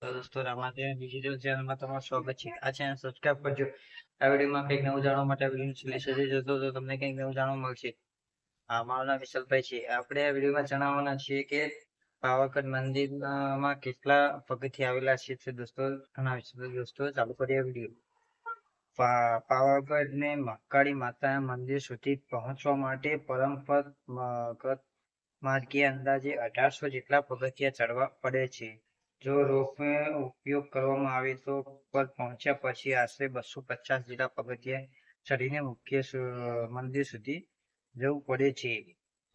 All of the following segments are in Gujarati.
તો દોસ્તો રામાદેવ ડિજિટલ ચેનલમાં તમારું સ્વાગત છે. આ ચેનલ સબસ્ક્રાઇબ કરજો. આ વિડીયોમાં કંઈક નવું જાણવા માટે આ વિડીયો છેલ્લે જતો તો તમને કંઈક નવું જાણવા મળશે. મારું નામ વિશાલભાઈ છે. આપણે આ વિડીયોમાં જણાવવાના છીએ કે પાવાગઢ મંદિરમાં કેટલા પગથિયાં આવેલા છે દોસ્તો જણાવીશું. તો દોસ્તો ચાલુ કરીએ વિડીયો. પાવાગઢ ને મહાકાળી માતાના મંદિર સુધી પહોંચવા માટે પરંપરાગત માર્ગે અંદાજે 1800 જેટલા પગથિયાં ચડવા પડે છે. જો રોપવે ઉપયોગ કરવામાં આવે તો પર પહોંચ્યા પછી આશરે 250 જેટલા પગથિયાં ચડીને મુખ્ય મંદિર સુધી જવું પડે છે.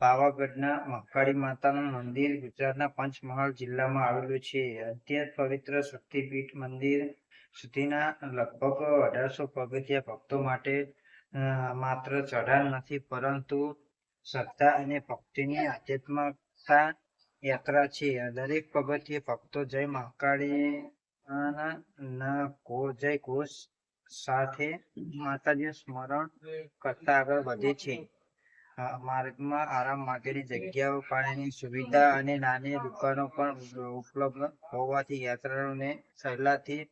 પાવાગઢના મહાકાળી માતાનું મંદિર ગુજરાતના પંચમહાલ જિલ્લામાં આવેલું છે. અત્યંત પવિત્ર શક્તિપીઠ મંદિર સુધીના લગભગ 1800 પગથિયાં ભક્તો માટે માત્ર ચઢાણ નથી, પરંતુ શ્રદ્ધા અને ભક્તિની આધ્યાત્મિકતા યાત્રા છે. દરેક પગથિયે ભક્તો જય મહાકાળીના જય ઘોષ સાથે માતાજીનું સ્મરણ કરતા આગળ વધે છે. માર્ગમાં આરામ માટેની જગ્યાઓ, પાણીની સુવિધા અને નાની દુકાનો પણ ઉપલબ્ધ હોવાથી યાત્રાળુઓને સહેલાઈથી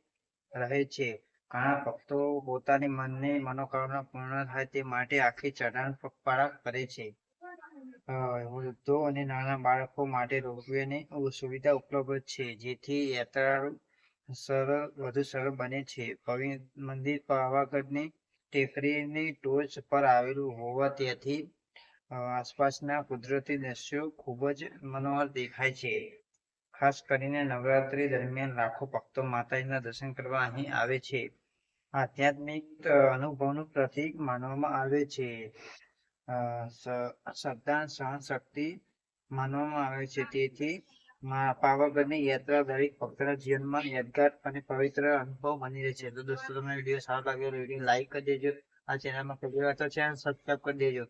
રહે છે. ઘણા ભક્તો પોતાની મનની મનોકામના પૂર્ણ થાય તે માટે આખી ચઢાણ પગપાળા કરે છે. વૃદ્ધો અને નાના બાળકો માટે રોપવેની સુવિધા ઉપલબ્ધ છે, જેથી યાત્રાળુ વધુ સરળ બને છે. મંદિર પાવાગઢની ટેકરીની ટોચ પર આવેલું હોવાથી આસપાસના કુદરતી દ્રશ્યો ખૂબ જ મનોહર દેખાય છે. ખાસ કરીને નવરાત્રી દરમિયાન લાખો ભક્તો માતાજીના દર્શન કરવા અહીં આવે છે. આધ્યાત્મિક અનુભવનું પ્રતીક માનવામાં આવે છે. શ્રદ્ધા સહનશક્તિ માનવામાં આવે છે. તેથી પાવાગઢની યાત્રા દરેક ભક્તના જીવનમાં યાદગાર અને પવિત્ર અનુભવ બની રહે છે. તો દોસ્તો તમને વિડીયો સારો લાગ્યો વિડીયો લાઈક કરી દેજો. આ ચેનલમાં પહેલી વાર તો ચેનલ સબસ્ક્રાઈબ કરી દેજો.